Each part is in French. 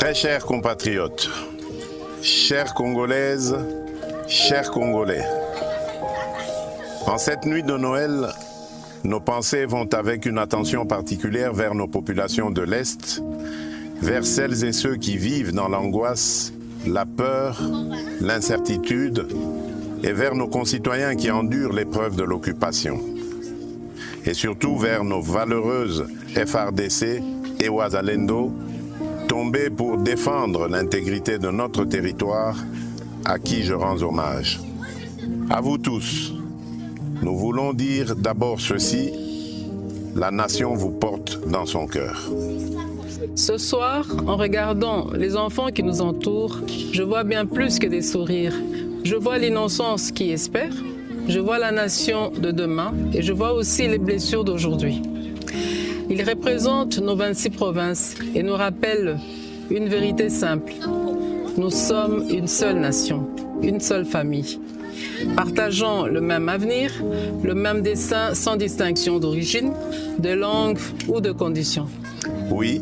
Très chers compatriotes, chères Congolaises, chers Congolais, en cette nuit de Noël, nos pensées vont avec une attention particulière vers nos populations de l'Est, vers celles et ceux qui vivent dans l'angoisse, la peur, l'incertitude, et vers nos concitoyens qui endurent l'épreuve de l'occupation. Et surtout vers nos valeureuses FARDC et Wazalendo, tombés pour défendre l'intégrité de notre territoire, à qui je rends hommage. À vous tous, nous voulons dire d'abord ceci: la nation vous porte dans son cœur. Ce soir, en regardant les enfants qui nous entourent, je vois bien plus que des sourires. Je vois l'innocence qui espère, je vois la nation de demain et je vois aussi les blessures d'aujourd'hui. Ils représentent nos 26 provinces et nous rappellent une vérité simple. Nous sommes une seule nation, une seule famille, partageant le même avenir, le même destin sans distinction d'origine, de langue ou de condition. Oui,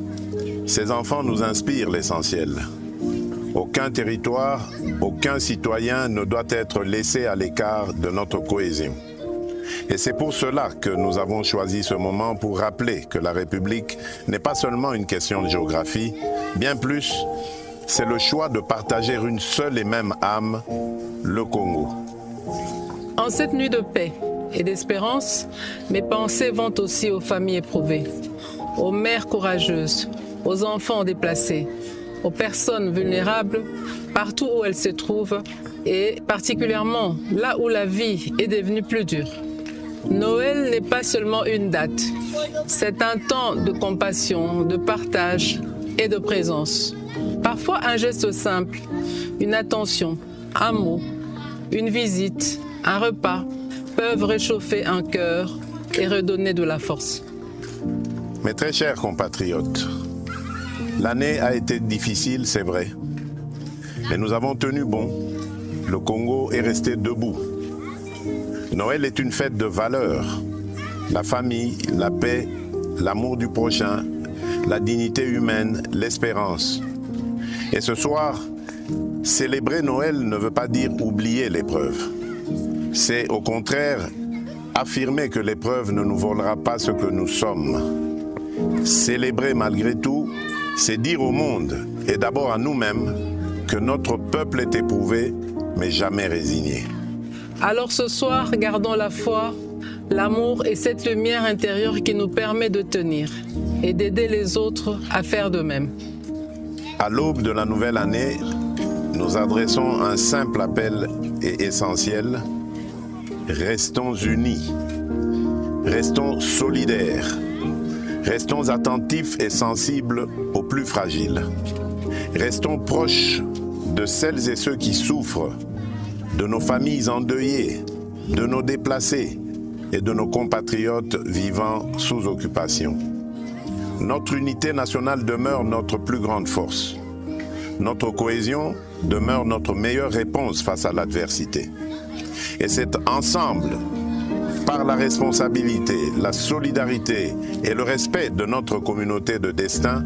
ces enfants nous inspirent l'essentiel. Aucun territoire, aucun citoyen ne doit être laissé à l'écart de notre cohésion. Et c'est pour cela que nous avons choisi ce moment pour rappeler que la République n'est pas seulement une question de géographie, bien plus, c'est le choix de partager une seule et même âme, le Congo. En cette nuit de paix et d'espérance, mes pensées vont aussi aux familles éprouvées, aux mères courageuses, aux enfants déplacés, aux personnes vulnérables, partout où elles se trouvent, et particulièrement là où la vie est devenue plus dure. Noël n'est pas seulement une date, c'est un temps de compassion, de partage et de présence. Parfois un geste simple, une attention, un mot, une visite, un repas peuvent réchauffer un cœur et redonner de la force. Mes très chers compatriotes, l'année a été difficile, c'est vrai, mais nous avons tenu bon. Le Congo est resté debout. Noël est une fête de valeurs. La famille, la paix, l'amour du prochain, la dignité humaine, l'espérance. Et ce soir, célébrer Noël ne veut pas dire oublier l'épreuve. C'est au contraire affirmer que l'épreuve ne nous volera pas ce que nous sommes. Célébrer malgré tout, c'est dire au monde, et d'abord à nous-mêmes, que notre peuple est éprouvé, mais jamais résigné. Alors ce soir, gardons la foi, l'amour et cette lumière intérieure qui nous permet de tenir et d'aider les autres à faire de même. À l'aube de la nouvelle année, nous adressons un simple appel et essentiel. Restons unis, restons solidaires, restons attentifs et sensibles aux plus fragiles. Restons proches de celles et ceux qui souffrent, de nos familles endeuillées, de nos déplacés et de nos compatriotes vivant sous occupation. Notre unité nationale demeure notre plus grande force. Notre cohésion demeure notre meilleure réponse face à l'adversité. Et c'est ensemble, par la responsabilité, la solidarité et le respect de notre communauté de destin,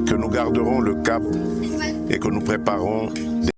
que nous garderons le cap et que nous préparons